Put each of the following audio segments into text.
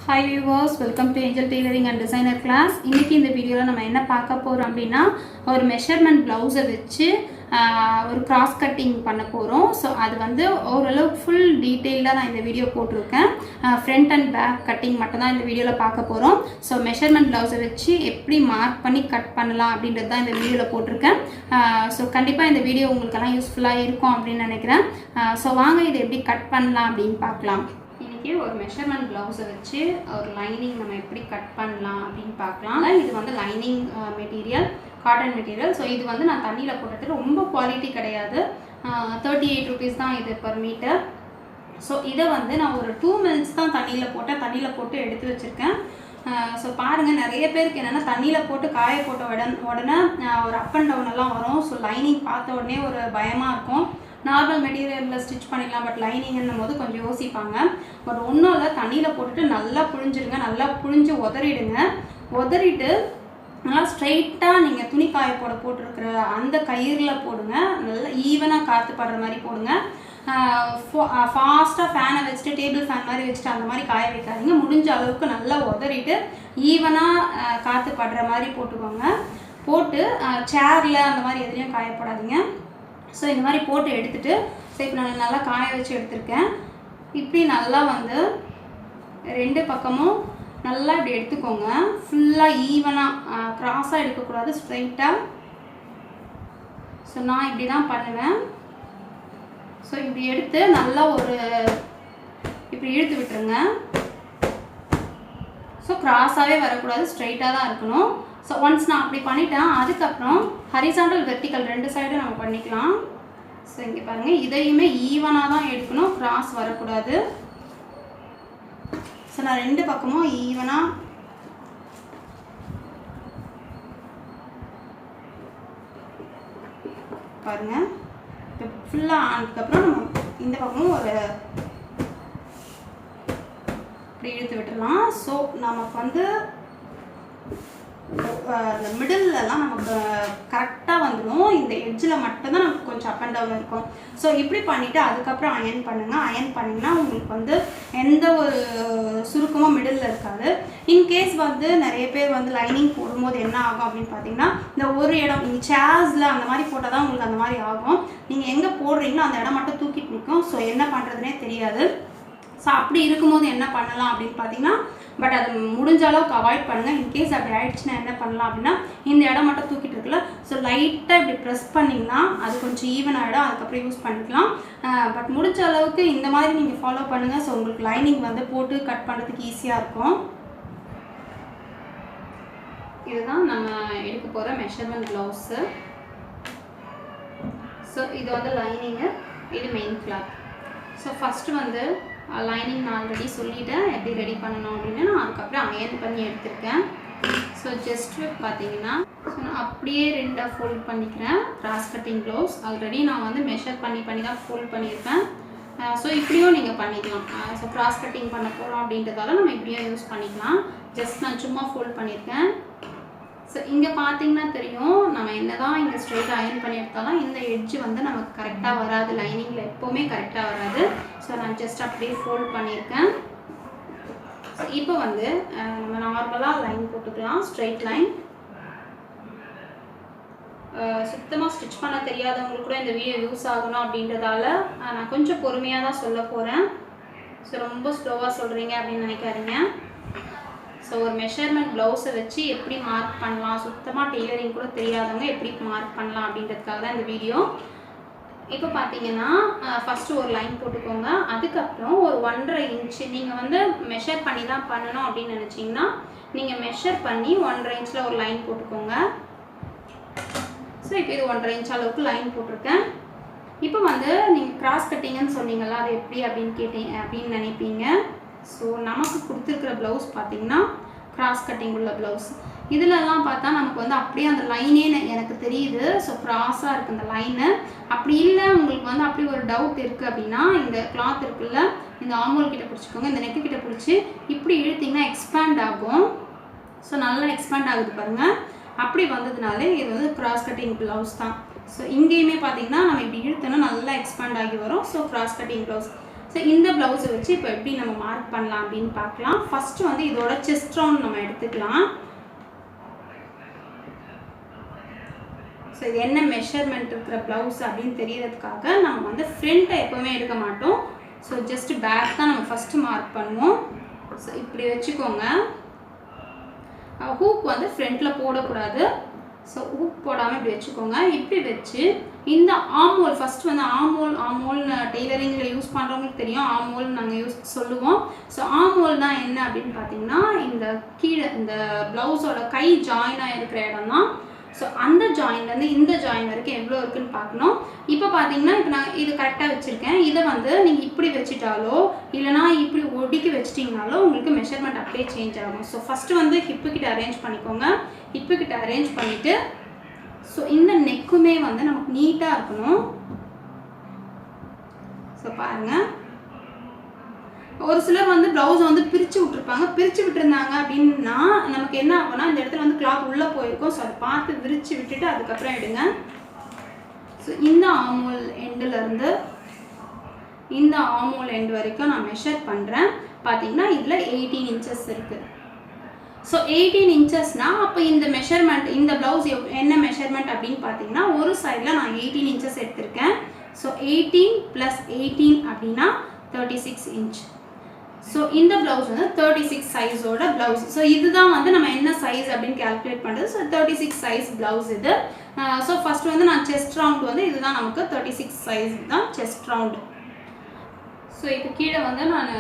Hi viewers, welcome to Angel Tailoring and Designer class. இன்னைக்கு இந்த வீடியோல நம்ம என்ன பார்க்க போறோம் அப்படினா ஒரு மெஷர்மென்ட் ப்ளவுஸை வச்சு ஒரு கிராஸ் கட்டிங் பண்ண போறோம். சோ அது வந்து ஓரளவுக்கு ஃபுல் டீடைலா நான் இந்த வீடியோ போட்டுருக்கேன். ஃப்ரண்ட் அண்ட் பேக் கட்டிங் மட்டும் தான் இந்த வீடியோல பார்க்க போறோம். சோ மெஷர்மென்ட் ப்ளவுஸை வச்சு எப்படி மார்க் பண்ணி கட் பண்ணலாம் அப்படின்றது தான் இந்த வீடியோல போட்டுருக்கேன். சோ கண்டிப்பா இந்த வீடியோ உங்களுக்கு எல்லாம் யூஸ்ஃபுல்லா இருக்கும் அப்படினு நினைக்கிறேன். சோ வாங்க இதை எப்படி கட் பண்ணலாம் அப்படினு பார்க்கலாம். இன்னைக்கு ஒரு மெஷர்மென்ட் ப்ளவுஸை வச்சு ஒரு லைனிங் நம்ம எப்படி கட் பண்ணலாம் அப்படின்னு பார்க்கலாம். இது வந்து lining material, cotton material. So இது வந்து நான் தண்ணியில் போட்டது ரொம்ப குவாலிட்டி கிடையாது. 38 rupees தான் இது per meter. ஸோ இதை வந்து நான் ஒரு 2 minutes தான் தண்ணியில் போட்டு எடுத்து வச்சுருக்கேன். ஸோ பாருங்கள், நிறைய பேருக்கு என்னென்னா தண்ணியில் போட்டு காய போட்ட உடனே ஒரு அப் அண்ட் டவுன் எல்லாம் வரும். ஸோ லைனிங் பார்த்த உடனே ஒரு பயமாக இருக்கும். நார்மல் மெட்டீரியலில் ஸ்டிச் பண்ணிடலாம், பட் லைனிங்கும் போது கொஞ்சம் யோசிப்பாங்க. பட் ஒன்றும் இல்லை, தண்ணியில் போட்டுட்டு நல்லா புழிஞ்சிடுங்க. நல்லா புழிஞ்சு உதறிட்டு நல்லா ஸ்ட்ரைட்டாக நீங்கள் துணி காய போட்டிருக்கிற அந்த கயிறில் போடுங்க. நல்லா ஈவனாக காற்று படுற மாதிரி போடுங்க. ஃபாஸ்ட்டாக ஃபேனை வச்சுட்டு டேபிள் ஃபேன் மாதிரி வச்சுட்டு அந்த மாதிரி காய வைக்காதீங்க. முடிஞ்ச அளவுக்கு நல்லா உதறிட்டு ஈவனாக காற்று படுற மாதிரி போட்டுக்கோங்க. போட்டு சேரில் அந்த மாதிரி எதுலேயும் காயப்படாதீங்க. ஸோ இந்த மாதிரி போட்டு எடுத்துகிட்டு, ஸோ இப்போ நான் நல்லா காய வச்சு எடுத்திருக்கேன். இப்படி நல்லா வந்து 2 பக்கமும் நல்லா இப்படி எடுத்துக்கோங்க. ஃபுல்லாக ஈவனாக க்ராஸாக எடுக்கக்கூடாது, ஸ்ட்ரைட்டாக. ஸோ நான் இப்படி தான் பண்ணுவேன். ஸோ இப்படி எடுத்து நல்லா இப்படி இழுத்து விட்டுருங்க. ஸோ க்ராஸாகவே வரக்கூடாது, ஸ்ட்ரைட்டாக தான் இருக்கணும். ஸோ ஒன்ஸ் நான் அப்படி பண்ணிட்டேன், அதுக்கப்புறம் ஹரிசாண்டல் வெர்டிக்கல் 2 சைடும் நம்ம பண்ணிக்கலாம். ஸோ இங்கே பாருங்கள், இதையுமே ஈவனாக தான் எடுக்கணும், கிராஸ் வரக்கூடாது. ஸோ நான் 2 பக்கமும் ஈவனாக பாருங்கள். இப்போ ஃபுல்லாக ஆனதுக்கப்புறம் நம்ம இந்த பக்கமும் இப்படி இழுத்து விட்டுடலாம். ஸோ நமக்கு வந்து அந்த மிடில்லாம் நமக்கு கரெக்டாக வந்துடும். இந்த எட்ஜில் மட்டும்தான் நமக்கு கொஞ்சம் அப் அண்ட் டவுன் இருக்கும். ஸோ இப்படி பண்ணிவிட்டு அதுக்கப்புறம் அயன் பண்ணுங்கள். அயன் பண்ணிங்கன்னா உங்களுக்கு வந்து எந்த ஒரு சுருக்கமும் மிடில் இருக்காது. இன்கேஸ் வந்து நிறைய பேர் வந்து லைனிங் போடும்போது என்ன ஆகும் அப்படின்னு பார்த்தீங்கன்னா, இந்த ஒரு இடம் நீங்கள் சேர்ஸில் அந்த மாதிரி போட்டால் தான் உங்களுக்கு அந்த மாதிரி ஆகும். நீங்கள் எங்கே போடுறீங்களோ அந்த இடம் மட்டும் தூக்கிட்டு நிற்கும். ஸோ என்ன பண்ணுறதுனே தெரியாது. ஸோ அப்படி இருக்கும்போது என்ன பண்ணலாம் அப்படின்னு பார்த்தீங்கன்னா, பட் அது முடிஞ்ச அளவுக்கு அவாய்ட் பண்ணுங்கள். இன்கேஸ் அப்படி ஆகிடுச்சுன்னா என்ன பண்ணலாம் அப்படின்னா, இந்த இடம் மட்டும் தூக்கிட்டு இருக்குல்ல, ஸோ லைட்டாக இப்படி ப்ரெஸ் பண்ணிங்கன்னா அது கொஞ்சம் ஈவன் ஆகிடும். அதுக்கப்புறம் யூஸ் பண்ணிக்கலாம். பட் முடிஞ்ச அளவுக்கு இந்த மாதிரி நீங்கள் ஃபாலோ பண்ணுங்கள். ஸோ உங்களுக்கு லைனிங் வந்து போட்டு கட் பண்ணுறதுக்கு ஈஸியாக இருக்கும். இதுதான் நம்ம எடுக்க போகிற மெஷர்மெண்ட் ப்ளவுஸு. ஸோ இது வந்து லைனிங்கு, இது மெயின் கிளாத். ஸோ ஃபஸ்ட்டு வந்து லைனிங் நான் ஆல்ரெடி சொல்லிவிட்டேன் எப்படி ரெடி பண்ணணும் அப்படின்னு. நான் அதுக்கப்புறம் அயன் பண்ணி எடுத்திருக்கேன். ஸோ ஜஸ்ட்டு பார்த்தீங்கன்னா, ஸோ நான் அப்படியே 2ஆக ஃபோல்ட் பண்ணிக்கிறேன். கிராஸ் கட்டிங் ப்ளவுஸ் ஆல்ரெடி நான் வந்து மெஷர் பண்ணி தான் ஃபோல்ட் பண்ணியிருப்பேன். ஸோ இப்படியும் நீங்கள் பண்ணிக்கலாம். ஸோ கிராஸ் கட்டிங் பண்ண போகிறோம் அப்படின்றதால நம்ம இப்படியும் யூஸ் பண்ணிக்கலாம். ஜஸ்ட் நான் சும்மா ஃபோல்ட் பண்ணியிருக்கேன். ஸோ இங்கே பார்த்தீங்கன்னா தெரியும், நம்ம என்ன தான் இங்கே ஸ்ட்ரெயிட்டாக அயன் பண்ணி எடுத்தாலும் இந்த எட்ஜ் வந்து நமக்கு கரெக்டாக வராது. லைனிங்கில் எப்போவுமே கரெக்டாக வராது. ஸோ நான் ஜஸ்ட் அப்படியே ஃபோல்ட் பண்ணியிருக்கேன். ஸோ இப்போ வந்து நம்ம நார்மலாக லைன் போட்டுக்கலாம், ஸ்ட்ரெயிட் லைன். சுத்தமாக ஸ்டிச் பண்ண தெரியாதவங்களுக்கு கூட இந்த வீடியோ யூஸ் ஆகணும் அப்படின்றதால நான் கொஞ்சம் பொறுமையாக தான் சொல்ல போகிறேன். ஸோ ரொம்ப ஸ்லோவாக சொல்கிறீங்க அப்படின்னு நினைக்காதீங்க. ஸோ ஒரு மெஷர்மெண்ட் ப்ளவுஸை வச்சு எப்படி மார்க் பண்ணலாம், சுத்தமாக டெய்லரிங் கூட தெரியாதவங்க எப்படி மார்க் பண்ணலாம் அப்படின்றதுக்காக தான் இந்த வீடியோ. இப்போ பார்த்தீங்கன்னா ஃபஸ்ட்டு ஒரு லைன் போட்டுக்கோங்க. அதுக்கப்புறம் ஒரு 1.5 inch நீங்கள் வந்து மெஷர் பண்ணி தான் பண்ணணும் அப்படின்னு நினச்சிங்கன்னா நீங்கள் மெஷர் பண்ணி 1.5 inchல ஒரு லைன் போட்டுக்கோங்க. ஸோ இப்போ இது 1.5 inch அளவுக்கு லைன் போட்டிருக்கேன். இப்போ வந்து நீங்கள் கிராஸ் கட்டிங்கன்னு சொன்னீங்களா, அது எப்படி அப்படின்னு நினைப்பீங்க. ஸோ நமக்கு கொடுத்துருக்கிற ப்ளவுஸ் பார்த்தீங்கன்னா கிராஸ் கட்டிங் உள்ள ப்ளவுஸ். இதிலெல்லாம் பார்த்தா நமக்கு வந்து அப்படியே அந்த லைனே எனக்கு தெரியுது. ஸோ க்ராஸாக இருக்குது அந்த லைனு. அப்படி இல்லை உங்களுக்கு வந்து அப்படி ஒரு டவுட் இருக்குது அப்படின்னா, இந்த கிளாத் இருக்குல்ல, இந்த ஆர்மோல் கிட்ட பிடிச்சிக்கோங்க. இந்த நெக்கு கிட்ட பிடிச்சி இப்படி இழுத்திங்கன்னா எக்ஸ்பேண்ட் ஆகும். ஸோ நல்லா எக்ஸ்பேண்ட் ஆகுது பாருங்கள். அப்படி வந்ததுனாலே இது வந்து கிராஸ் கட்டிங் ப்ளவுஸ் தான். ஸோ இங்கேயுமே பார்த்தீங்கன்னா நம்ம இப்படி இழுத்தோன்னா நல்லா எக்ஸ்பேண்ட் ஆகி வரும். So cross cutting blouse. So இந்த ப்ளவுஸை வச்சு இப்போ எப்படி நம்ம மார்க் பண்ணலாம் அப்படின்னு பார்க்கலாம். ஃபஸ்ட்டு வந்து இதோட செஸ்ட் ரவுண்ட் நம்ம எடுத்துக்கலாம். ஸோ இது என்ன மெஷர்மெண்ட் இருக்கிற ப்ளவுஸ் அப்படின்னு தெரியறதுக்காக நம்ம வந்து ஃப்ரண்ட்டை எப்போவுமே எடுக்க மாட்டோம். ஸோ ஜஸ்ட் பேக் தான் நம்ம ஃபஸ்ட்டு மார்க் பண்ணுவோம். ஸோ இப்படி வச்சுக்கோங்க. ஹூக் வந்து ஃப்ரண்ட்டில் போடக்கூடாது. ஸோ ஹூக் போடாமல் இப்படி வச்சுக்கோங்க. இப்படி வச்சு இந்த ஆமோல் ஃபஸ்ட்டு வந்து ஆமோல்னு டெய்லரிங்கில் யூஸ் பண்ணுறவங்களுக்கு தெரியும். ஆமோல் நாங்கள் சொல்லுவோம். ஸோ ஆமோல் தான் என்ன அப்படின்னு பார்த்தீங்கன்னா இந்த கீழே இந்த ப்ளவுஸோட கை ஜாயினாக இருக்கிற இடம் தான். ஸோ அந்த ஜாயின்லேருந்து இந்த ஜாயின் வரைக்கும் எவ்வளோ இருக்குதுன்னு பார்க்கணும். இப்போ பார்த்தீங்கன்னா இப்போ நான் இது கரெக்டாக வச்சுருக்கேன். இதை வந்து நீங்கள் இப்படி வச்சுட்டாலோ இல்லைனா இப்படி ஒடிக்கி வச்சிட்டிங்கனாலோ உங்களுக்கு மெஷர்மெண்ட் அப்படியே சேஞ்ச் ஆகும். ஸோ ஃபஸ்ட்டு வந்து ஹிப்புக்கிட்ட அரேஞ்ச் பண்ணிக்கோங்க. ஹிப்புக்கிட்ட அரேஞ்ச் பண்ணிவிட்டு ஸோ இந்த நெக்குமே வந்து நமக்கு நீட்டாக இருக்கணும். ஸோ பாருங்கள், ஒரு சிலர் வந்து ப்ளவுஸை வந்து பிரித்து விட்டுருப்பாங்க. பிரித்து விட்டுருந்தாங்க அப்படின்னா நமக்கு என்ன ஆகும்னா இந்த இடத்துல வந்து கிளாத் உள்ளே போயிருக்கும். ஸோ அதை பார்த்து விரித்து விட்டுட்டு அதுக்கப்புறம் எடுங்க. ஸோ இந்த ஆமோல் எண்டுலேருந்து இந்த ஆமோல் எண்டு வரைக்கும் நான் மெஷர் பண்ணுறேன். பார்த்தீங்கன்னா இதில் 18 இன்ச்சஸ் இருக்குது. ஸோ 18 இன்ச்சஸ்னால் அப்போ இந்த மெஷர்மெண்ட் இந்த ப்ளவுஸ் என்ன மெஷர்மெண்ட் அப்படின்னு பார்த்தீங்கன்னா ஒரு சைடில் நான் 18 இன்ச்சஸ் எடுத்திருக்கேன். ஸோ 18 + 18 அப்படின்னா 36 இன்ச். ஸோ இந்த ப்ளவுஸ் வந்து 36 சைஸோட ப்ளவுஸ். ஸோ இதுதான் வந்து நம்ம என்ன சைஸ் அப்படின்னு கேல்குலேட் பண்ணுறது. ஸோ 36 சைஸ் ப்ளவுஸ் இது. ஸோ ஃபஸ்ட்டு வந்து நான் செஸ்ட் ரவுண்ட் வந்து இதுதான் நமக்கு 36 சைஸ் தான் செஸ்ட் ரவுண்டு. ஸோ இப்போ கீழே வந்து நான்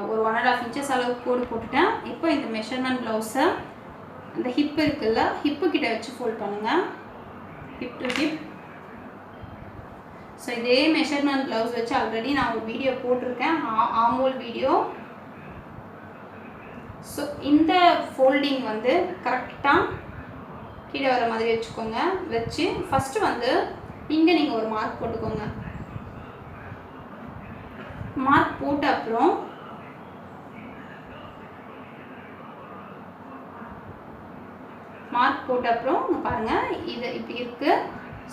ஒரு 1.5 இன்ச்சஸ் அளவுக்கு கோடு போட்டுட்டேன். இப்போ இந்த மெஷர்மெண்ட் ப்ளவுஸை அந்த ஹிப் இருக்குல்ல, ஹிப்பு கிட்ட வச்சு ஃபோல்ட் பண்ணுங்கள். Hip to hip. ஸோ இதே மெஷர்மெண்ட் ப்ளவுஸ் வச்சு ஆல்ரெடி நான் ஒரு வீடியோ போட்டிருக்கேன், ஆமோல் வீடியோ. ஸோ இந்த ஃபோல்டிங் வந்து கரெக்டாக கீழே வர மாதிரி வச்சுக்கோங்க. வச்சு ஃபஸ்ட்டு வந்து இங்கே நீங்கள் ஒரு மார்க் போட்டுக்கோங்க. மார்க் போட்ட அப்புறம் பாருங்கள் இது இப்படி இருக்குது.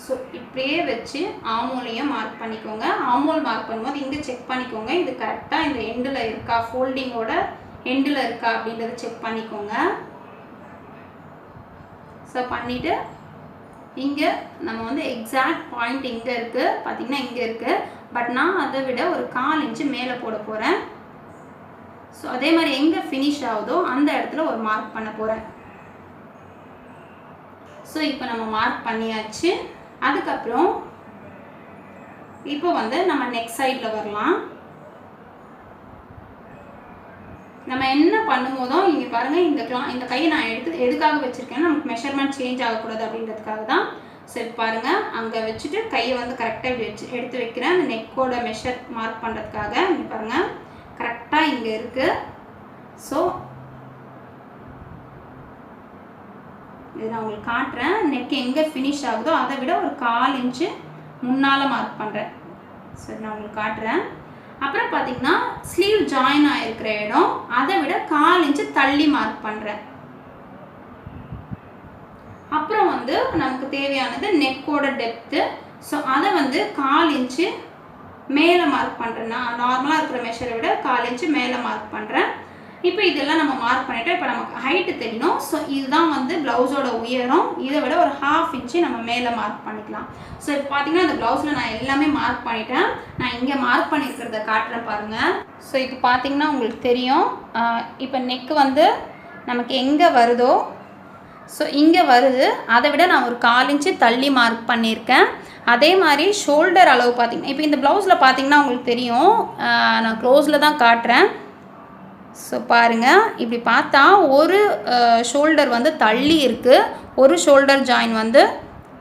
ஸோ இப்படியே வச்சு ஆமோலையும் மார்க் பண்ணிக்கோங்க. ஆமோல் மார்க் பண்ணும்போது இங்கே செக் பண்ணிக்கோங்க இது கரெக்டாக இந்த எண்டில் இருக்கா, ஃபோல்டிங்கோட எண்டில் இருக்கா அப்படின்றத செக் பண்ணிக்கோங்க. ஸோ பண்ணிவிட்டு இங்கே நம்ம வந்து எக்ஸாக்ட் பாயிண்ட் இங்கே இருக்குது, பார்த்திங்கன்னா இங்கே இருக்குது. பட் நான் அதை விட ஒரு 1/4 இன்ச்சு மேலே போட போகிறேன். ஸோ அதே மாதிரி எங்கே ஃபினிஷ் ஆகுதோ அந்த இடத்துல ஒரு மார்க் பண்ண போகிறேன். ஸோ இப்போ நம்ம மார்க் பண்ணியாச்சு. அதுக்கப்புறம் இப்போ வந்து நம்ம நெக் சைடில் வரலாம். நம்ம என்ன பண்ணும்போதோ இங்கே பாருங்கள் இந்த கையை நான் எதுக்காக வச்சுருக்கேன்னா நமக்கு மெஷர்மெண்ட் சேஞ்ச் ஆகக்கூடாது அப்படின்றதுக்காக தான். ஸோ இப்போ பாருங்கள் அங்கே வச்சுட்டு கையை வந்து கரெக்டாக இப்படி எடுத்து வைக்கிறேன். அந்த நெக்கோட மெஷர் மார்க் பண்ணுறதுக்காக. இங்கே பாருங்கள் கரெக்டாக இங்கே இருக்குது. ஸோ இது நான் உங்களுக்கு காட்டுறேன். நெக் எங்கே ஃபினிஷ் ஆகுதோ அதை விட ஒரு 1/4 இன்ச்சு முன்னால் மார்க் பண்ணுறேன். சரி நான் உங்களுக்கு காட்டுறேன். அப்புறம் பார்த்தீங்கன்னா ஸ்லீவ் ஜாயின் ஆகிருக்கிற இடம் அதை விட 1/4 இன்ச்சு தள்ளி மார்க் பண்ணுறேன். அப்புறம் வந்து நமக்கு தேவையானது நெக்கோட டெப்த்து. ஸோ அதை வந்து 1/4 இன்ச்சு மேலே மார்க் பண்ணுறேன். நான் நார்மலாக இருக்கிற மெஷரை விட 1/4 இன்ச்சு மேலே மார்க் பண்ணுறேன். இப்போ இதெல்லாம் நம்ம மார்க் பண்ணிவிட்டு இப்போ நமக்கு ஹைட்டு தெரியணும். ஸோ இதுதான் வந்து ப்ளவுஸோட உயரம். இதை விட ஒரு 1/2 இன்ச்சு நம்ம மேலே மார்க் பண்ணிக்கலாம். ஸோ இப்போ பார்த்தீங்கன்னா இந்த ப்ளவுஸில் நான் எல்லாமே மார்க் பண்ணிட்டேன். நான் இங்கே மார்க் பண்ணியிருக்கிறத காட்டுறேன் பாருங்கள். ஸோ இப்போ பார்த்தீங்கன்னா உங்களுக்கு தெரியும். இப்போ நெக்கு வந்து நமக்கு எங்கே வருதோ ஸோ இங்கே வருது. அதை விட நான் ஒரு 1/4 இன்ச்சு தள்ளி மார்க் பண்ணியிருக்கேன். அதே மாதிரி ஷோல்டர் அளவு பார்த்திங்கன்னா இப்போ இந்த ப்ளவுஸில் பார்த்திங்கன்னா உங்களுக்கு தெரியும். நான் க்ளோஸில் தான் காட்டுறேன். ஸோ பாருங்கள் இப்படி பார்த்தா ஒரு ஷோல்டர் வந்து தள்ளி இருக்குது, ஒரு ஷோல்டர் ஜாயின் வந்து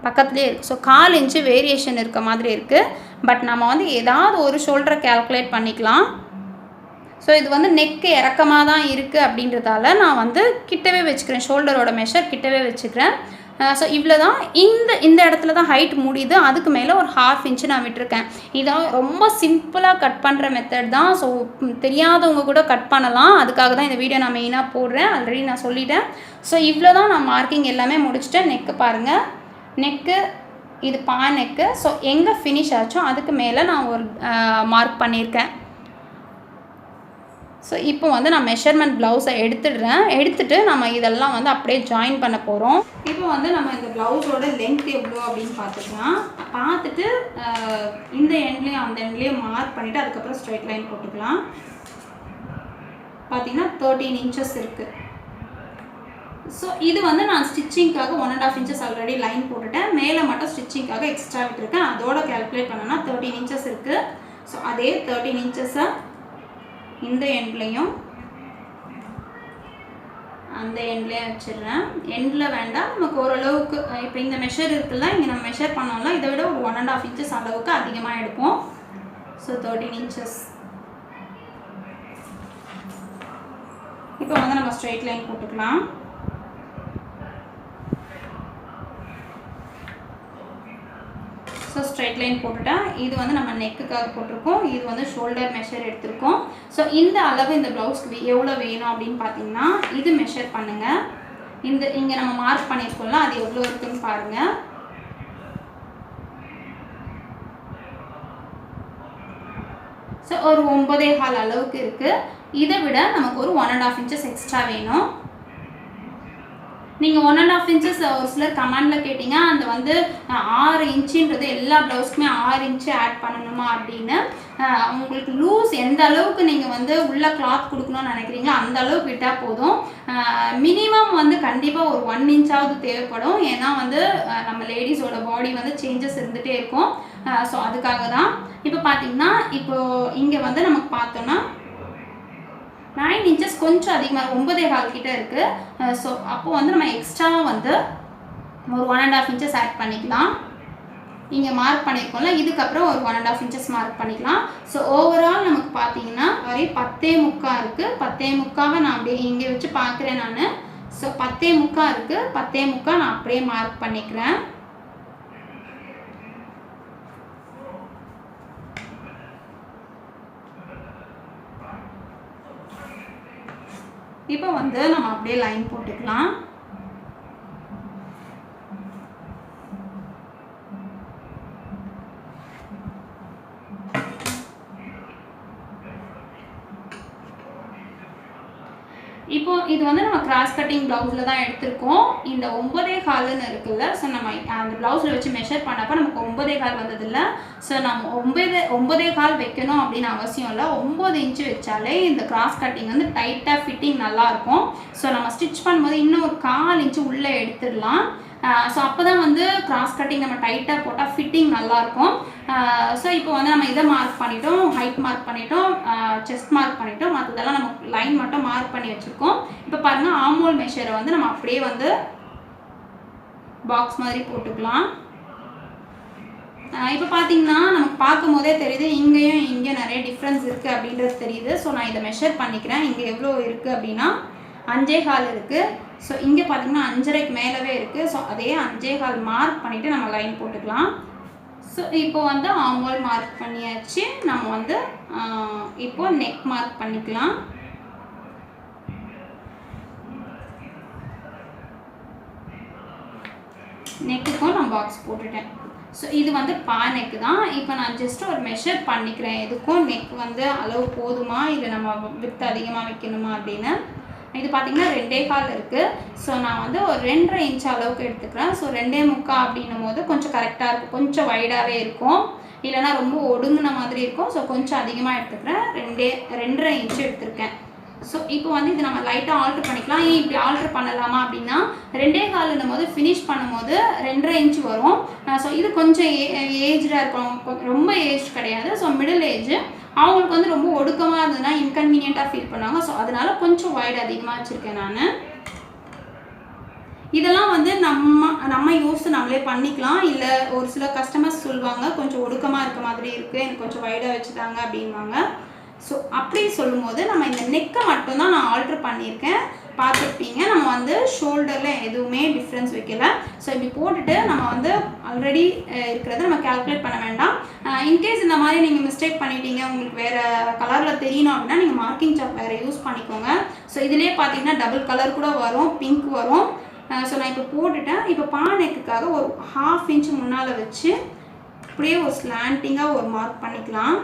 பக்கத்துலேயே இருக்குது. ஸோ 1/4 இன்ச்சு வேரியேஷன் இருக்க மாதிரி இருக்குது. பட் நம்ம வந்து ஏதாவது ஒரு ஷோல்டரை கேல்குலேட் பண்ணிக்கலாம். ஸோ இது வந்து நெக்கு இறக்கமாக தான் இருக்குது அப்படின்றதால நான் வந்து கிட்டவே வச்சுக்கிறேன். ஷோல்டரோட மெஷர் கிட்டவே வச்சுக்கிறேன். ஸோ இவ்வளோ தான். இந்த இடத்துல தான் ஹைட் முடியுது. அதுக்கு மேலே ஒரு 1/2 இன்ச்சு நான் விட்டுருக்கேன். இதான் ரொம்ப சிம்பிளாக கட் பண்ணுற மெத்தட் தான். ஸோ தெரியாதவங்க கூட கட் பண்ணலாம். அதுக்காக தான் இந்த வீடியோ நான் மெயினாக போடுறேன். ஆல்ரெடி நான் சொல்லிட்டேன். ஸோ இவ்வளோ தான் நான் மார்க்கிங் எல்லாமே முடிச்சுட்டேன். நெக்கு பாருங்கள். நெக்கு இது பானைக்கு. ஸோ எங்கே ஃபினிஷ் ஆச்சோ அதுக்கு மேலே நான் ஒரு மார்க் பண்ணியிருக்கேன். ஸோ இப்போ வந்து நான் மெஷர்மெண்ட் ப்ளவுஸை எடுத்துகிட்டு நம்ம இதெல்லாம் வந்து அப்படியே ஜாயின் பண்ண போகிறோம். இப்போ வந்து நம்ம இந்த ப்ளவுஸோட லென்த் எவ்வளோ அப்படின்னு பார்த்துக்கலாம். பார்த்துட்டு இந்த எண்ட்லேயும் அந்த எண்ட்லேயும் மார்க் பண்ணிவிட்டு அதுக்கப்புறம் ஸ்ட்ரைட் லைன் போட்டுக்கலாம். பார்த்தீங்கன்னா 13 இன்ச்சஸ் இருக்குது. ஸோ இது வந்து நான் ஸ்டிச்சிங்காக 1.5 இன்ச்சஸ் ஆல்ரெடி லைன் போட்டுட்டேன். மேலே மட்டும் ஸ்டிச்சிங்காக எக்ஸ்ட்ரா விட்டுருக்கேன். அதோட கேல்குலேட் பண்ணோன்னா 13 இன்ச்சஸ் இருக்குது. ஸோ அதே 13 இன்ச்சஸை இந்த எண்ட்லேயும் அந்த எண்ட்லேயும் வச்சிடுறேன். எண்டில் வேண்டாம், நமக்கு ஓரளவுக்கு இப்போ இந்த மெஷர் இருக்குல்ல, இங்கே நம்ம மெஷர் பண்ணோம்ல, இதை விட ஒரு 1.5 இன்ச்சஸ் அளவுக்கு அதிகமாக எடுப்போம். So 13 inches. இப்போ வந்து நம்ம ஸ்ட்ரெயிட் லைன் போட்டுக்கலாம். ஸோ ஸ்ட்ரைட் லைன் போட்டுட்டேன். இது வந்து நம்ம நெக்குக்காக போட்டிருக்கோம். இது வந்து ஷோல்டர் மெஷர் எடுத்திருக்கோம். ஸோ இந்த அளவு இந்த ப்ளவுஸ்க்கு எவ்வளோ வேணும் அப்படின்னு பார்த்தீங்கன்னா இது மெஷர் பண்ணுங்கள். இங்கே நம்ம மார்க் பண்ணியிருக்கோம்ல, அது எவ்வளோ இருக்குன்னு பாருங்கள். ஸோ ஒரு 9.25 அளவுக்கு இருக்குது. இதை விட நமக்கு ஒரு 1.5 இன்ச்சஸ் எக்ஸ்ட்ரா வேணும். நீங்கள் 1.5 இன்ச்சஸ் ஒரு சிலர் கமெண்டில் கேட்டிங்க, அந்த வந்து 6 இன்ச்சுன்றது எல்லா ப்ளவுஸ்க்குமே 6 இன்ச்சு ஆட் பண்ணணுமா அப்படின்னு. உங்களுக்கு லூஸ் எந்த அளவுக்கு நீங்கள் வந்து உள்ள கிளாத் கொடுக்கணும்னு நினைக்கிறீங்களோ அந்த அளவுக்கு விட்டால் போதும். மினிமம் வந்து கண்டிப்பாக ஒரு 1 இன்ச்சாவது தேவைப்படும். ஏன்னா வந்து நம்ம லேடிஸோட பாடி வந்து சேஞ்சஸ் இருந்துகிட்டே இருக்கும். ஸோ அதுக்காக தான். இப்போ பார்த்தீங்கன்னா இப்போது இங்கே வந்து நமக்கு பார்த்தோன்னா 9 இன்ச்சஸ் கொஞ்சம் அதிகமாக 9.25 கிட்ட இருக்குது. ஸோ அப்போது வந்து நம்ம எக்ஸ்ட்ராவாக வந்து ஒரு 1.5 இன்ச்சஸ் ஆட் பண்ணிக்கலாம். இங்கே மார்க் பண்ணியிருக்கோம்ல, இதுக்கப்புறம் ஒரு 1.5 இன்ச்சஸ் மார்க் பண்ணிக்கலாம். ஸோ ஓவரால் நமக்கு பார்த்தீங்கன்னா வரை 10.25 இருக்குது. 10.25 நான் அப்படியே இங்கே வச்சு பார்க்குறேன் நான். ஸோ 10.25 இருக்குது. 10.25 நான் அப்படியே மார்க் பண்ணிக்கிறேன். இப்போ வந்து நம்ம அப்படியே லைன் போட்டுக்கலாம். இப்போ இது வந்து நம்ம கிராஸ் கட்டிங் ப்ளவுஸில் தான் எடுத்திருக்கோம். இந்த 9.25 இருக்குல்ல, ஸோ நம்ம அந்த ப்ளவுஸில் வச்சு மெஷர் பண்ணப்போ நமக்கு 9.25 வந்ததில்ல. ஸோ நம்ம 9.25 வைக்கணும் அப்படின்னு அவசியம் இல்லை. 9 இன்ச்சு வச்சாலே இந்த கிராஸ் கட்டிங் வந்து டைட்டாக ஃபிட்டிங் நல்லாயிருக்கும். ஸோ நம்ம ஸ்டிச் பண்ணும்போது இன்னும் ஒரு 1/4 இன்ச்சு உள்ளே எடுத்துடலாம். ஸோ அப்போ தான் வந்து கிராஸ் கட்டிங் நம்ம டைட்டாக போட்டால் ஃபிட்டிங் நல்லாயிருக்கும். ஸோ இப்போ வந்து நம்ம இதை மார்க் பண்ணிட்டோம், ஹைட் மார்க் பண்ணிட்டோம், செஸ்ட் மார்க் பண்ணிட்டோம். மற்றதெல்லாம் நம்ம லைன் மட்டும் மார்க் பண்ணி வச்சுருக்கோம். இப்போ பாருங்கள், ஆர்ம்ஹோல் மெஷரை வந்து நம்ம அப்படியே வந்து பாக்ஸ் மாதிரி போட்டுக்கலாம். இப்போ பார்த்தீங்கன்னா நமக்கு பார்க்கும் போதே தெரியுது இங்கேயும் இங்கே நிறைய டிஃப்ரென்ஸ் இருக்குது அப்படின்றது தெரியுது. ஸோ நான் இதை மெஷர் பண்ணிக்கிறேன். இங்கே எவ்வளோ இருக்குது அப்படின்னா 5.25 இருக்குது. ஸோ இங்கே பார்த்தீங்கன்னா 5.5க்கு மேலவே இருக்குது. ஸோ அதே 5.25 மார்க் பண்ணிவிட்டு நம்ம லைன் போட்டுக்கலாம். ஸோ இப்போ வந்து ஆர்ம்ஹோல் மார்க் பண்ணியாச்சு. நம்ம வந்து இப்போ நெக் மார்க் பண்ணிக்கலாம். நெக்குக்கும் நான் பாக்ஸ் போட்டுட்டேன். ஸோ இது வந்து நெக்கு தான். இப்போ நான் ஜஸ்ட் ஒரு மெஷர் பண்ணிக்கிறேன். எதுக்கும் நெக் வந்து அளவு போதுமா இல்லை நம்ம வித்து அதிகமாக வைக்கணுமா அப்படின்னு. இது பார்த்திங்கன்னா 2.25 இருக்குது. ஸோ நான் வந்து ஒரு 2.5 இன்ச் அளவுக்கு எடுத்துக்கிறேன். ஸோ 2.25 அப்படின்னும் போது கொஞ்சம் கரெக்டாக இருக்கும், கொஞ்சம் வைடாகவே இருக்கும், இல்லைனா ரொம்ப ஒடுங்கின மாதிரி இருக்கும். ஸோ கொஞ்சம் அதிகமாக எடுத்துக்கிறேன். 2.5 இன்ச்சு எடுத்துருக்கேன். ஸோ இப்போ வந்து இது நம்ம லைட்டாக ஆல்ட்ரு பண்ணிக்கலாம். ஏன் இப்படி ஆல்ட்ரு பண்ணலாமா அப்படின்னா 2.25 போது ஃபினிஷ் பண்ணும்போது 2.5 இன்ச்சு வரும். ஸோ இது கொஞ்சம் ஏஜ்டாக இருக்கும், ரொம்ப ஏஜ் கிடையாது. ஸோ மிடில் ஏஜ் அவங்களுக்கு வந்து ரொம்ப ஒடுக்கமாக இருந்ததுன்னா இன்கன்வீனியண்ட்டாக ஃபீல் பண்ணுவாங்க. ஸோ அதனால கொஞ்சம் வைடு அதிகமாக வச்சுருக்கேன் நான். இதெல்லாம் வந்து நம்ம யோசித்து நம்மளே பண்ணிக்கலாம். இல்லை ஒரு சில கஸ்டமர்ஸ் சொல்லுவாங்க கொஞ்சம் ஒடுக்கமாக இருக்க மாதிரி இருக்குது, எனக்கு கொஞ்சம் வைடாக வச்சுட்டாங்க அப்படின்வாங்க. ஸோ அப்படி சொல்லும்போது நம்ம இந்த நெக்கை மட்டும்தான் நான் ஆல்ட்ரு பண்ணியிருக்கேன். பார்த்துருப்பீங்க, நம்ம வந்து ஷோல்டரில் எதுவுமே டிஃப்ரென்ஸ் வைக்கல. ஸோ இப்படி போட்டுட்டு நம்ம வந்து ஆல்ரெடி இருக்கிறத நம்ம கால்குலேட் பண்ண வேண்டாம். இன்கேஸ் இந்த மாதிரி நீங்கள் மிஸ்டேக் பண்ணிட்டீங்க, உங்களுக்கு வேறு கலரில் தெரியணும் அப்படின்னா நீங்கள் மார்க்கிங் சாக் வேறு யூஸ் பண்ணிக்கோங்க. ஸோ இதிலே பார்த்தீங்கன்னா டபுள் கலர் கூட வரும், பிங்க் வரும். ஸோ நான் இப்போ போட்டுட்டேன். இப்போ பானைக்குக்காக ஒரு 1/2 இன்ச் முன்னால் வச்சு அப்படியே ஒரு ஸ்லாண்டிங்காக ஒரு மார்க் பண்ணிக்கலாம்.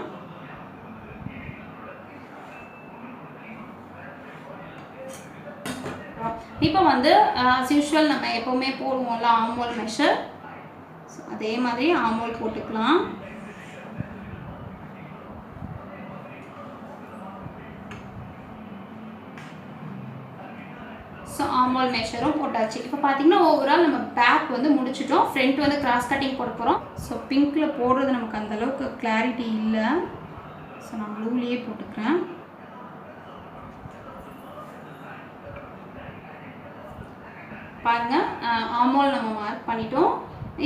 இப்போ வந்து as usual நம்ம எப்போவுமே போடுவோம்ல ஆமோல் மெஷர், ஸோ அதே மாதிரி ஆமோல் போட்டுக்கலாம். ஸோ ஆமோல் மெஷரும் போட்டாச்சு. இப்போ பார்த்தீங்கன்னா ஓவரால் நம்ம பேக் வந்து முடிச்சிட்டோம். ஃப்ரண்ட் வந்து கிராஸ் கட்டிங் போட போகிறோம். ஸோ பிங்க்கில் போடுறது நமக்கு அந்தளவுக்கு கிளாரிட்டி இல்லை, ஸோ நான் ப்ளூலேயே போட்டுக்கிறேன். பாருங்கள், ஆமோல் நம்ம மார்க் பண்ணிட்டோம்.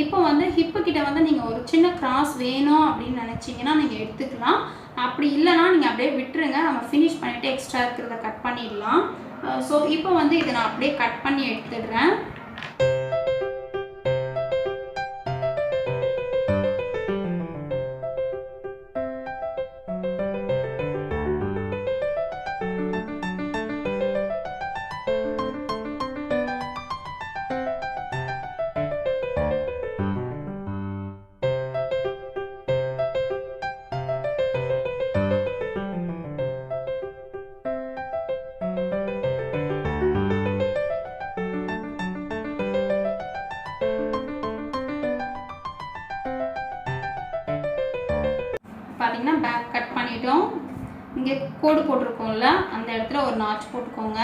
இப்போ வந்து ஹிப்பு கிட்ட வந்து நீங்கள் ஒரு சின்ன கிராஸ் வேணும் அப்படின்னு நினச்சிங்கன்னா நீங்கள் எடுத்துக்கலாம். அப்படி இல்லைனா நீங்கள் அப்படியே விட்டுருங்க. நம்ம ஃபினிஷ் பண்ணிவிட்டு எக்ஸ்ட்ரா இருக்கிறத கட் பண்ணிடலாம். ஸோ இப்போ வந்து இதை நான் அப்படியே கட் பண்ணி எடுத்துடுறேன். பார்த்தீங்கன்னா பேக் கட் பண்ணிட்டோம். இங்கே கோடு போட்டிருக்கோம்ல அந்த இடத்துல ஒரு நாட்ச் போட்டுக்கோங்க.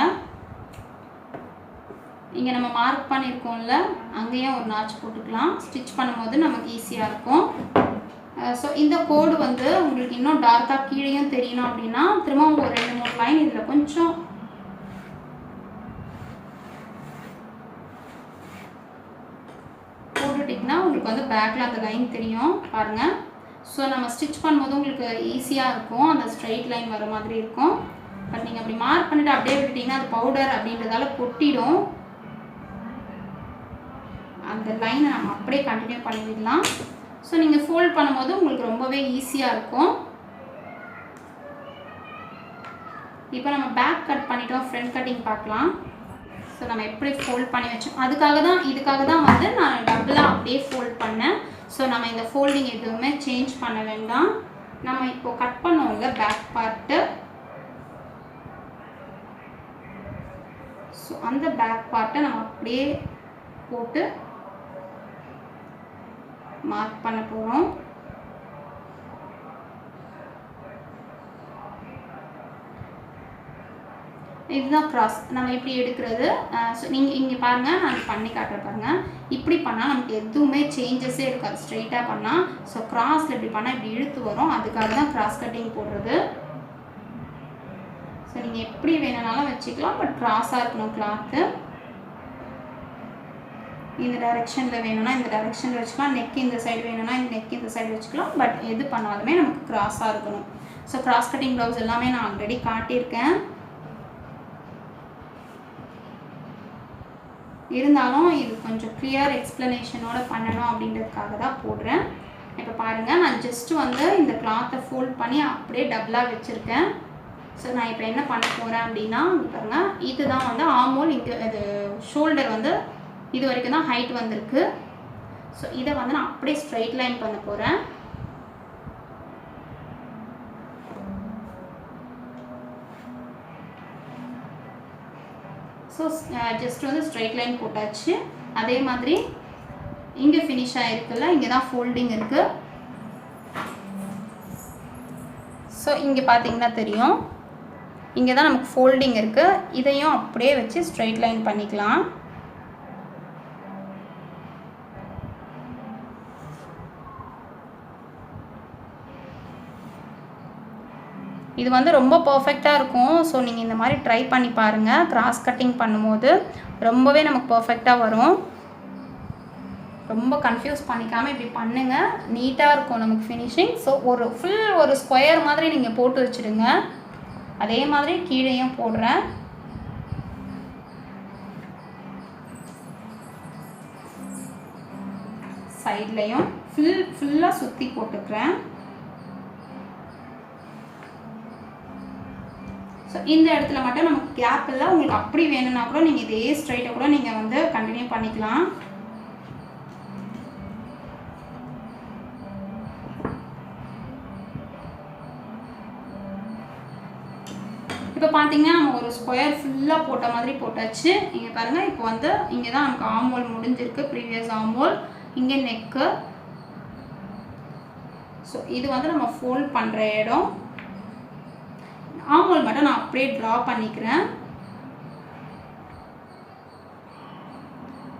இங்கே நம்ம மார்க் பண்ணியிருக்கோம்ல அங்கேயும் ஒரு நாட்ச் போட்டுக்கலாம். ஸ்டிச் பண்ணும்போது நமக்கு ஈஸியாக இருக்கும். ஸோ இந்த கோடு வந்து உங்களுக்கு இன்னும் டார்க்காக கீழேயும் தெரியணும் அப்படின்னா திரும்ப ஒரு 2-3 லைன் இதில் கொஞ்சம் போட்டுட்டிங்கன்னா உங்களுக்கு வந்து பேக்கில் அந்த லைன் தெரியும் பாருங்கள். ஸோ நம்ம ஸ்டிச் பண்ணும்போது உங்களுக்கு ஈஸியாக இருக்கும், அந்த ஸ்ட்ரைட் லைன் வர மாதிரி இருக்கும். பட் நீங்கள் அப்படி மார்க் பண்ணிவிட்டு அப்படியே விட்டுட்டிங்கன்னா அது பவுடர் அப்படின்றதால கொட்டிடும். அந்த லைனை நம்ம அப்படியே கண்டினியூ பண்ணிவிடலாம். ஸோ நீங்கள் ஃபோல்ட் பண்ணும்போது உங்களுக்கு ரொம்பவே ஈஸியாக இருக்கும். இப்போ நம்ம பேக் கட் பண்ணிட்டோம், ஃப்ரண்ட் கட்டிங் பார்க்கலாம். ஸோ நம்ம எப்படி ஃபோல்ட் பண்ணி வச்சோம் இதுக்காக தான் வந்து நான் டபுளாக அப்படியே ஃபோல்ட் பண்ணேன். ஸோ நம்ம இந்த ஃபோல்டிங் எதுவுமே சேஞ்ச் பண்ண வேண்டாம். நம்ம இப்போ கட் பண்ணோம்ல பேக் பார்ட்டு, ஸோ அந்த பேக் பார்ட்டை நம்ம அப்படியே போட்டு மார்க் பண்ண போகிறோம். இதுதான் கிராஸ் நம்ம இப்படி எடுக்கிறது. ஸோ நீங்கள் இங்கே பாருங்கள், நான் பண்ணி காட்டுற பாருங்கள். இப்படி பண்ணால் நமக்கு எதுவுமே சேஞ்சஸே இருக்காது ஸ்ட்ரைட்டாக பண்ணால். ஸோ கிராஸில் இப்படி பண்ணால் இப்படி இழுத்து வரும், அதுக்காக தான் கிராஸ் கட்டிங் போடுறது. ஸோ நீங்கள் எப்படி வேணுனாலும் வச்சுக்கலாம், பட் கிராஸாக இருக்கணும் கிளாத்து. இந்த டைரெக்ஷனில் வேணும்னா இந்த டைரெக்ஷனில் வச்சுக்கலாம், நெக் இந்த சைடு வேணும்னா இந்த நெக் இந்த சைடு வச்சுக்கலாம். பட் எது பண்ணாலுமே நமக்கு கிராஸாக இருக்கணும். ஸோ கிராஸ் கட்டிங் ப்ளவுஸ் எல்லாமே நான் ஆல்ரெடி காட்டியிருக்கேன். இருந்தாலும் இது கொஞ்சம் கிளியர் எக்ஸ்ப்ளனேஷனோட பண்ணணும் அப்படின்றதுக்காக தான் போடுறேன். இப்போ பாருங்கள், நான் ஜஸ்ட்டு வந்து இந்த கிளாத்தை ஃபோல்ட் பண்ணி அப்படியே டபுளாக வச்சுருக்கேன். ஸோ நான் இப்போ என்ன பண்ண போகிறேன் அப்படின்னா பாருங்கள், இதுதான் வந்து ஆமோல். இங்கே இது ஷோல்டர் வந்து இது வரைக்கும் தான் ஹைட் வந்திருக்கு. ஸோ இதை வந்து நான் அப்படியே ஸ்ட்ரைட் லைன் பண்ண போகிறேன். ஸோ ஜஸ்ட் வந்து ஸ்ட்ரைட் லைன் போட்டாச்சு. அதே மாதிரி இங்கே ஃபினிஷ் ஆகிருக்குல்ல, இங்கே தான் ஃபோல்டிங் இருக்குது. ஸோ இங்கே பார்த்தீங்கன்னா தெரியும், இங்கே தான் நமக்கு ஃபோல்டிங் இருக்குது. இதையும் அப்படியே வச்சு ஸ்ட்ரைட் லைன் பண்ணிக்கலாம். இது வந்து ரொம்ப பர்ஃபெக்டாக இருக்கும். ஸோ நீங்கள் இந்த மாதிரி ட்ரை பண்ணி பாருங்கள். கிராஸ் கட்டிங் பண்ணும்போது ரொம்பவே நமக்கு பர்ஃபெக்டாக வரும். ரொம்ப கன்ஃபியூஸ் பண்ணிக்காமல் இப்படி பண்ணுங்கள், நீட்டாக இருக்கும் நமக்கு ஃபினிஷிங். ஸோ ஒரு ஸ்கொயர் மாதிரி நீங்கள் போட்டு வச்சுடுங்க. அதே மாதிரி கீழேயும் போடுறேன். சைட்லேயும் ஃபுல்லாக சுற்றி போட்டுக்கிறேன். ஸோ இந்த இடத்துல மட்டும் நமக்கு கேப் இல்லை. உங்களுக்கு அப்படி வேணும்னா கூட நீங்கள் இதே ஸ்ட்ரைட்டை கூட நீங்கள் வந்து கண்டினியூ பண்ணிக்கலாம். இப்போ பார்த்தீங்கன்னா நம்ம ஒரு ஸ்கொயர் ஃபுல்லாக போட்ட மாதிரி போட்டாச்சு. இங்கே பாருங்கள், இப்போ வந்து இங்கே தான் நமக்கு ஆமோல் முடிஞ்சிருக்கு, ப்ரீவியஸ் ஆமோல், இங்கே நெக்கு. ஸோ இது வந்து நம்ம ஃபோல்ட் பண்ணுற இடம். ஆமோல் மட்டும் நான் அப்படியே ட்ரா பண்ணிக்கிறேன்.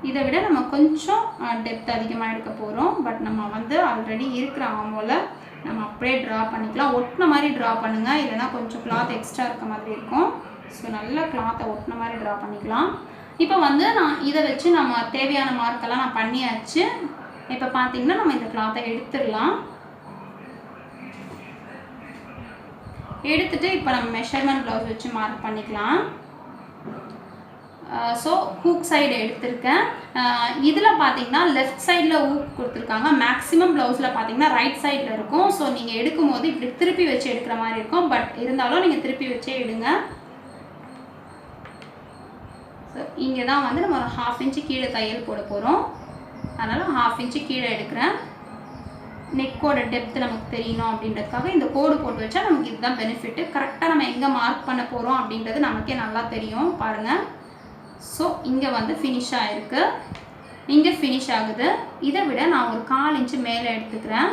இதை விட நம்ம கொஞ்சம் டெப்த் அதிகமாக எடுக்க போகிறோம். பட் நம்ம வந்து ஆல்ரெடி இருக்கிற ஆமோலை நம்ம அப்படியே ட்ரா பண்ணிக்கலாம். ஒட்டின மாதிரி ட்ரா பண்ணுங்கள், இல்லைனா கொஞ்சம் கிளாத் எக்ஸ்ட்ரா இருக்க மாதிரி இருக்கும். ஸோ நல்லா கிளாத்தை ஒட்டின மாதிரி ட்ரா பண்ணிக்கலாம். இப்போ வந்து நான் இதை வச்சு நம்ம தேவையான மார்க்கெல்லாம் நான் பண்ணியாச்சு. இப்போ பார்த்தீங்கன்னா நம்ம இந்த கிளாத்தை எடுத்துடலாம். எடுத்துட்டு இப்போ நம்ம மெஷர்மெண்ட் ப்ளவுஸ் வச்சு மார்க் பண்ணிக்கலாம். ஸோ ஹூக் சைடு எடுத்திருக்கேன். இதில் பார்த்தீங்கன்னா லெஃப்ட் சைடில் ஹூக் கொடுத்துருக்காங்க. மேக்ஸிமம் ப்ளவுஸில் பார்த்தீங்கன்னா ரைட் சைடில் இருக்கும். ஸோ நீங்கள் எடுக்கும்போது இப்படி திருப்பி வச்சு எடுக்கிற மாதிரி இருக்கும். பட் இருந்தாலும் நீங்கள் திருப்பி வச்சே எடுங்க. ஸோ இங்கே தான் வந்து நம்ம ஒரு 1/2 இன்ச்சு கீழே தையல் போட போகிறோம். அதனால் 1/2 இன்ச்சு கீழே எடுக்கிறேன். நெக்கோட டெப்த் நமக்கு தெரியணும் அப்படின்றதுக்காக இந்த கோடு போட்டு வச்சா நமக்கு இதுதான் பெனிஃபிட்டு. கரெக்டாக நம்ம எங்கே மார்க் பண்ண போகிறோம் அப்படின்றது நமக்கே நல்லா தெரியும். பாருங்கள், ஸோ இங்கே வந்து ஃபினிஷ் ஆகிருக்கு, இங்கே ஃபினிஷ் ஆகுது. இதை விட நான் ஒரு 1/4 இன்ச்சு மேலே எடுத்துக்கிறேன்.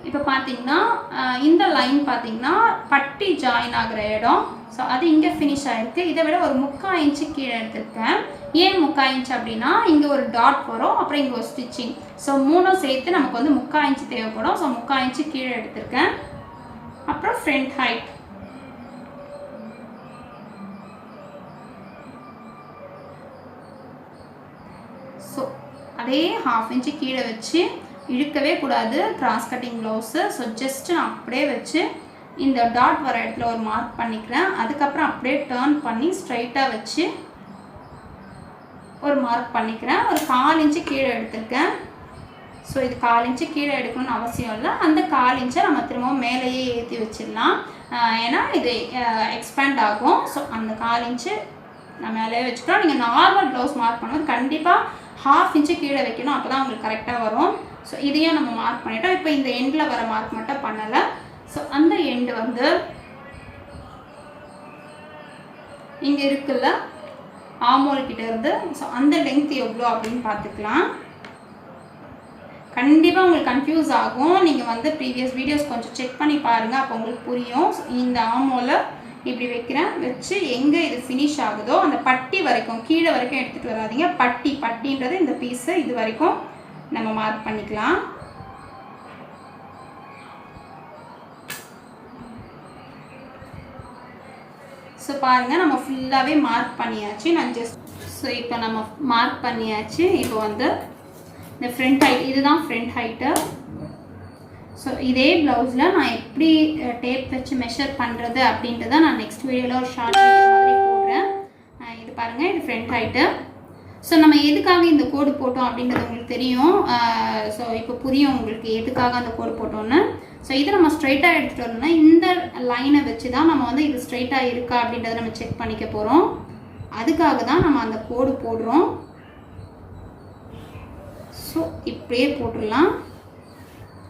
இப்போ பார்த்தீங்கன்னா இந்த லைன் பார்த்தீங்கன்னா பட்டி ஜாயின் ஆகிற இடம். ஸோ அது இங்கே ஃபினிஷ் ஆகிருக்கு. இதை விட ஒரு 3/4 இன்ச்சு கீழே எடுத்துருக்கேன். ஏன் 3/4 இன்ச்சு அப்படின்னா இங்கே ஒரு டாட் வரும், அப்புறம் இங்கே ஒரு ஸ்டிச்சிங். ஸோ 3 சேர்த்து நமக்கு வந்து 3/4 இன்ச்சு தேவைப்படும். ஸோ 3/4 இன்ச்சு கீழே எடுத்திருக்கேன். அப்புறம் ஃப்ரண்ட் ஹைட் ஸோ அதே 1/2 இன்ச்சு கீழே வச்சு இழுக்கவே கூடாது cross cutting blouse. So just நான் அப்படியே வச்சு இந்த டாட் வர இடத்துல ஒரு மார்க் பண்ணிக்கிறேன். அதுக்கப்புறம் அப்படியே டர்ன் பண்ணி ஸ்ட்ரைட்டாக வச்சு ஒரு மார்க் பண்ணிக்கிறேன். ஒரு 1/4 இன்ச்சு கீழே எடுத்திருக்கேன். ஸோ இது 1/4 இன்ச்சு கீழே எடுக்கணும்னு அவசியம் இல்லை. அந்த 1/4 இன்ச்சை நம்ம திரும்பவும் மேலேயே ஏற்றி வச்சிடலாம். ஏன்னா இது எக்ஸ்பேண்ட் ஆகும். ஸோ அந்த 1/4 இன்ச்சு நான் மேலேயே வச்சுக்கலாம். நீங்கள் நார்மல் ப்ளவுஸ் மார்க் பண்ணும்போது கண்டிப்பாக 1/2 இன்ச்சு கீழே வைக்கணும். அப்போ தான் உங்களுக்கு கரெக்டாக வரும். ஸோ இதையும் நம்ம மார்க் பண்ணிட்டோம். இப்போ இந்த எண்டில் வர மார்க் மட்டும் பண்ணலை. ஸோ அந்த எண்டு வந்து இங்கே இருக்குல்ல ஆமோல் கிட்ட இருந்து, ஸோ அந்த லெங்த் எவ்வளோ அப்படின்னு பார்த்துக்கலாம். கண்டிப்பாக உங்களுக்கு கன்ஃபியூஸ் ஆகும். நீங்கள் வந்து ப்ரீவியஸ் வீடியோஸ் கொஞ்சம் செக் பண்ணி பாருங்கள், அப்போ உங்களுக்கு புரியும். இந்த ஆமோலை இப்படி வைக்கிறேன், வச்சு எங்கே இது ஃபினிஷ் ஆகுதோ அந்த பட்டி வரைக்கும், கீழே வரைக்கும் எடுத்துகிட்டு வராதிங்க. பட்டின்றது இந்த பீஸு, இது வரைக்கும் நம்ம மார்க் பண்ணிக்கலாம். ஸோ பாருங்கள், நம்ம ஃபுல்லாகவே மார்க் பண்ணியாச்சு. ஸோ இப்போ நம்ம மார்க் பண்ணியாச்சு. இப்போ வந்து இந்த ஃப்ரண்ட் ஹைட், இதுதான் ஃப்ரண்ட் ஹைட்டு. ஸோ இதே ப்ளவுஸில் நான் எப்படி டேப் வச்சு மெஷர் பண்ணுறது அப்படின்றத நான் நெக்ஸ்ட் வீடியோவில் ஒரு ஷார்ட் வீடியோ மாதிரி போடுறேன். இது பாருங்கள், இது ஃப்ரண்ட் ஹைட்டு. ஸோ நம்ம எதுக்காக இந்த கோடு போட்டோம் அப்படின்றது உங்களுக்கு தெரியும். ஸோ இப்போ புரியும் உங்களுக்கு எதுக்காக அந்த கோடு போட்டோன்னு. ஸோ இதை நம்ம ஸ்ட்ரைட்டாக எடுத்துகிட்டு வரணும்னா இந்த லைனை வச்சு தான் நம்ம வந்து இது ஸ்ட்ரைட்டாக இருக்கா அப்படின்றத நம்ம செக் பண்ணிக்க போகிறோம். அதுக்காக தான் நம்ம அந்த கோடு போடுறோம். ஸோ இப்படியே போட்டுடலாம்.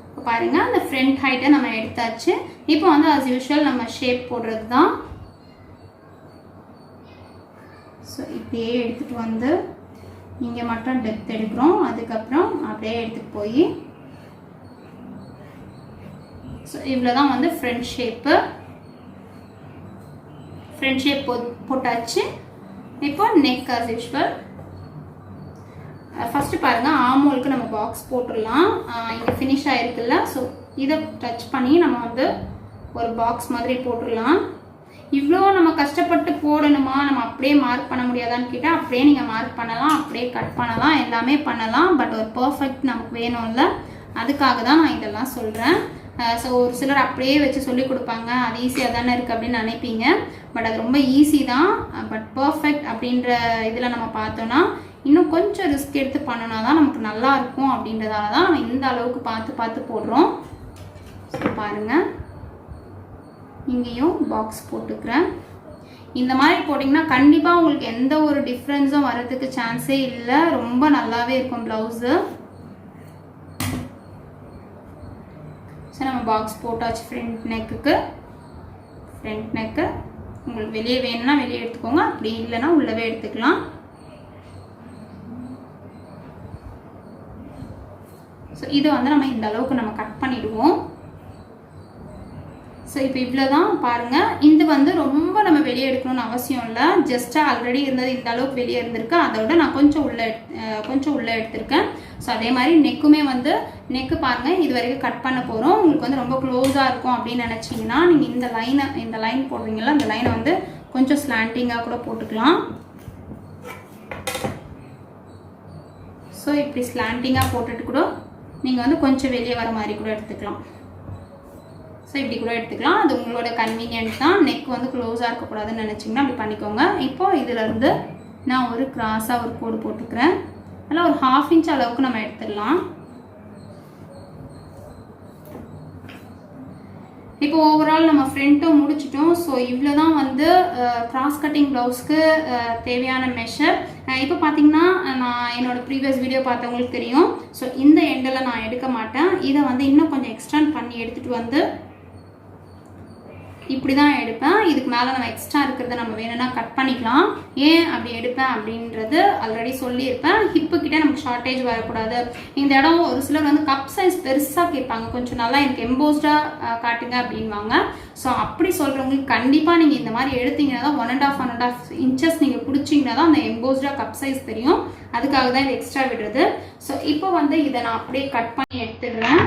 இப்போ பாருங்கள், அந்த ஃப்ரண்ட் ஹைட்டை நம்ம எடுத்தாச்சு. இப்போ வந்து ஆஸ் யூஷுவல் நம்ம ஷேப் போடுறது தான். ஸோ இப்படியே எடுத்துகிட்டு வந்து இங்கே மட்டும் டெப்த் எடுக்கிறோம். அதுக்கப்புறம் அப்படியே எடுத்துகிட்டு போய் ஸோ இவ்வளோ தான் வந்து ஃப்ரண்ட் ஷேப்பு. ஃப்ரண்ட் ஷேப் போட்டாச்சு. இப்போ நெக் ஆஸ் யூஷுவல். ஃபஸ்ட்டு பாருங்கள், ஆமோலுக்கு நம்ம பாக்ஸ் போட்டுடலாம். இங்கே ஃபினிஷ் ஆகிருக்குல்ல, ஸோ இதை டச் பண்ணி நம்ம வந்து ஒரு பாக்ஸ் மாதிரி போட்டுடலாம். இவ்வளோ நம்ம கஷ்டப்பட்டு போடணுமா, நம்ம அப்படியே மார்க் பண்ண முடியாதான்னு கேட்டால் அப்படியே நீங்கள் மார்க் பண்ணலாம், அப்படியே கட் பண்ணலாம், எல்லாமே பண்ணலாம். பட் ஒரு பர்ஃபெக்ட் நமக்கு வேணும்ல, அதுக்காக தான் நான் இதெல்லாம் சொல்கிறேன். ஸோ ஒரு சிலர் அப்படியே வச்சு சொல்லி கொடுப்பாங்க, அது ஈஸியாக தானே இருக்குது அப்படின்னு நினைப்பீங்க. பட் அது ரொம்ப ஈஸி தான். பட் பர்ஃபெக்ட் அப்படின்ற இதில் நம்ம பார்த்தோன்னா இன்னும் கொஞ்சம் ரிஸ்க் எடுத்து பண்ணோன்னா தான் நமக்கு நல்லா இருக்கும். அப்படின்றதால தான் நம்ம இந்த அளவுக்கு பார்த்து பார்த்து போடுறோம். ஸோ பாருங்கள், இங்கேயும் பாக்ஸ் போட்டுக்கிறேன். இந்த மாதிரி போட்டிங்கன்னா கண்டிப்பாக உங்களுக்கு எந்த ஒரு டிஃப்ரென்ஸும் வரதுக்கு சான்ஸே இல்லை. ரொம்ப நல்லாவே இருக்கும் ப்ளவுஸு. ஸோ நம்ம பாக்ஸ் போட்டாச்சு. ஃப்ரண்ட் நெக்கு உங்களுக்கு வெளியே வேணும்னா வெளியே எடுத்துக்கோங்க, அப்படி இல்லைன்னா உள்ளவே எடுத்துக்கலாம். ஸோ இதை வந்து நம்ம இந்த அளவுக்கு நம்ம கட் பண்ணிடுவோம். ஸோ இப்போ இவ்வளோ தான் பாருங்கள். இது வந்து ரொம்ப நம்ம வெளியே எடுக்கணும்னு அவசியம் இல்லை. ஜஸ்ட்டாக ஆல்ரெடி இருந்தது இந்த அளவுக்கு வெளியே இருந்திருக்கு, அதோட நான் கொஞ்சம் உள்ளே எடுத்திருக்கேன். ஸோ அதே மாதிரி நெக்குமே வந்து நெக்கு பாருங்கள் இது வரைக்கும் கட் பண்ண போகிறோம். உங்களுக்கு வந்து ரொம்ப க்ளோஸாக இருக்கும் அப்படின்னு நினச்சிங்கன்னா நீங்கள் இந்த லைன் போடுறீங்களா, அந்த லைனை வந்து கொஞ்சம் ஸ்லாண்டிங்காக கூட போட்டுக்கலாம். ஸோ இப்படி ஸ்லாண்டிங்காக போட்டுட்டு கூட நீங்கள் வந்து கொஞ்சம் வெளியே வர மாதிரி கூட எடுத்துக்கலாம். ஸோ இப்படி கூட எடுத்துக்கலாம், அது உங்களோட கன்வீனியன்ட் தான். நெக் வந்து க்ளோஸாக இருக்கக்கூடாதுன்னு நினச்சிங்கன்னா அப்படி பண்ணிக்கோங்க. இப்போது இதிலேருந்து நான் ஒரு கிராஸாக ஒரு கோடு போட்டுக்கிறேன். அதில் ஒரு 1/2 இன்ச் அளவுக்கு நம்ம எடுத்துடலாம். இப்போ ஓவரால் நம்ம ஃப்ரண்ட்டும் முடிச்சிட்டோம். ஸோ இவ்வளோ தான் வந்து கிராஸ் கட்டிங் ப்ளவுஸ்க்கு தேவையான மெஷர். இப்போ பார்த்தீங்கன்னா நான் என்னோடய ப்ரீவியஸ் வீடியோ பார்த்தவங்களுக்கு தெரியும். ஸோ இந்த எண்டில் நான் எடுக்க மாட்டேன். இதை வந்து இன்னும் கொஞ்சம் எக்ஸ்டெண்ட் பண்ணி எடுத்துகிட்டு வந்து இப்படி தான் எடுப்பேன். இதுக்கு மேலே நம்ம எக்ஸ்ட்ரா இருக்கிறத நம்ம வேணும்னா கட் பண்ணிக்கலாம். ஏன் அப்படி எடுப்பேன் அப்படின்றது ஆல்ரெடி சொல்லியிருப்பேன். ஹிப்புக்கிட்டே நமக்கு ஷார்ட்டேஜ் வரக்கூடாது. இந்த இடம் ஒரு சிலர் வந்து கப் சைஸ் பெருசாக கேட்பாங்க, கொஞ்சம் நல்லா எனக்கு எம்போஸ்டாக காட்டுங்க அப்படின்வாங்க. ஸோ அப்படி சொல்கிறவங்களுக்கு கண்டிப்பாக நீங்கள் இந்த மாதிரி எடுத்தீங்கன்னா தான் 1.5 இன்ச்சஸ் நீங்கள் பிடிச்சிங்கன்னா தான் அந்த எம்போஸ்டாக கப் சைஸ் தெரியும். அதுக்காக தான் இது எக்ஸ்ட்ரா விடுறது. ஸோ இப்போ வந்து இதை நான் அப்படியே கட் பண்ணி எடுத்துடுறேன்.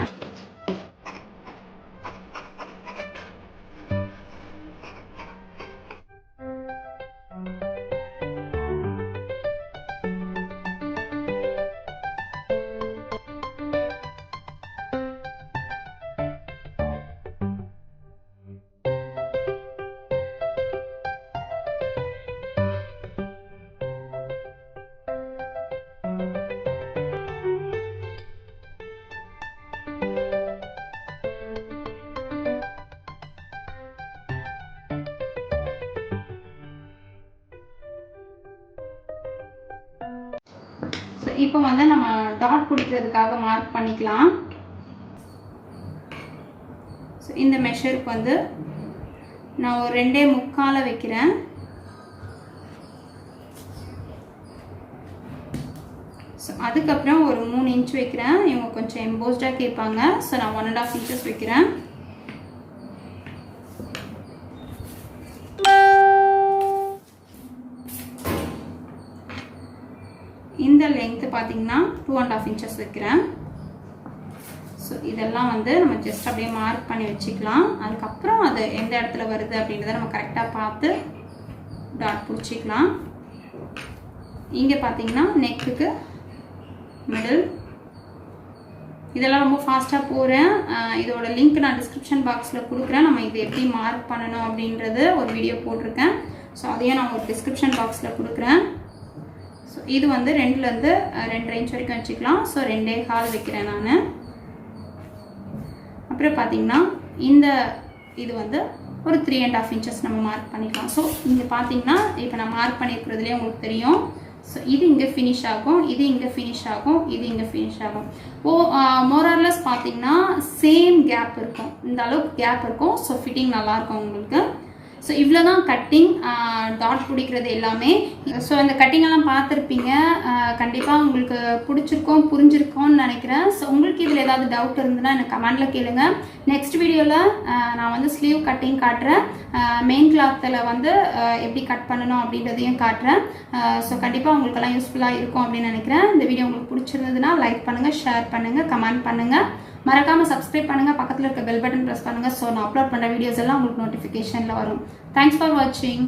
இப்போ வந்து நம்ம டாட் பிடிக்கிறதுக்காக மார்க் பண்ணிக்கலாம். ஸோ இந்த மெஷருக்கு வந்து நான் ஒரு 2.25 வைக்கிறேன். ஸோ அதுக்கப்புறம் ஒரு 3 இன்ச் வைக்கிறேன். இவங்க கொஞ்சம் எம்போஸ்டாக கேட்பாங்க. ஸோ நான் 1.5 இன்ச்சஸ் வைக்கிறேன். இந்த லெங்க்த்து பார்த்தீங்கன்னா 2.5 இன்ச்சஸ் வைக்கிறேன். ஸோ இதெல்லாம் வந்து நம்ம ஜஸ்ட் அப்படியே மார்க் பண்ணி வச்சுக்கலாம். அதுக்கப்புறம் அது எந்த இடத்துல வருது அப்படின்றத நம்ம கரெக்டாக பார்த்து டாட் பிடிச்சிக்கலாம். இங்கே பார்த்தீங்கன்னா நெக்குக்கு மிடில். இதெல்லாம் ரொம்ப ஃபாஸ்ட்டாக போகிறேன். இதோட லிங்க் நான் டிஸ்கிரிப்ஷன் பாக்ஸில் கொடுக்குறேன். நம்ம இது எப்படி மார்க் பண்ணணும் அப்படின்றது ஒரு வீடியோ போட்டிருக்கேன். ஸோ அதையும் நான் ஒரு டிஸ்கிரிப்ஷன் பாக்ஸில் கொடுக்குறேன். ஸோ இது வந்து 2லேருந்து 2.5 இன்ச் வரைக்கும் வச்சுக்கலாம். ஸோ 2.25 வைக்கிறேன் நான். அப்புறம் பார்த்தீங்கன்னா இந்த இது வந்து ஒரு 3.5 இன்ச்சஸ் நம்ம மார்க் பண்ணிக்கலாம். ஸோ இங்கே பார்த்தீங்கன்னா இப்போ நான் மார்க் பண்ணியிருக்கிறதுலேயே உங்களுக்கு தெரியும். ஸோ இது இங்கே ஃபினிஷ் ஆகும், இது இங்கே ஃபினிஷ் ஆகும், இது இங்கே ஃபினிஷ் ஆகும். மோரார்லெஸ் பார்த்தீங்கன்னா சேம் கேப் இருக்கும், இந்த அளவுக்கு கேப் இருக்கும். ஸோ ஃபிட்டிங் நல்லாயிருக்கும் உங்களுக்கு. ஸோ இவ்வளோ தான் கட்டிங், டாட் பிடிக்கிறது எல்லாமே. ஸோ அந்த கட்டிங்கெல்லாம் பார்த்துருப்பீங்க. கண்டிப்பாக உங்களுக்கு பிடிச்சிருக்கோம், புரிஞ்சிருக்கோன்னு நினைக்கிறேன். ஸோ உங்களுக்கு இதில் ஏதாவது டவுட் இருந்ததுன்னா எனக்கு கமெண்டில் கேளுங்க. நெக்ஸ்ட் வீடியோவில் நான் வந்து ஸ்லீவ் கட்டிங் காட்டுறேன். மெயின் கிளாத்தில் வந்து எப்படி கட் பண்ணணும் அப்படின்றதையும் காட்டுறேன். ஸோ கண்டிப்பாக உங்களுக்கெல்லாம் யூஸ்ஃபுல்லாக இருக்கும் அப்படின்னு நினைக்கிறேன். இந்த வீடியோ உங்களுக்கு பிடிச்சிருந்ததுன்னா லைக் பண்ணுங்கள், ஷேர் பண்ணுங்கள், கமெண்ட் பண்ணுங்கள். மறக்காமல் சப்ஸ்கிரைப் பண்ணுங்கள், பக்கத்தில் இருக்க பெல் பட்டன் ப்ரெஸ் பண்ணுங்கள். ஸோ நான் அப்லோட் பண்ணுற வீடியோஸ் எல்லாம் உங்களுக்கு நோட்டிஃபிகேஷனில் வரும். தேங்க்ஸ் ஃபார் வாட்சிங்.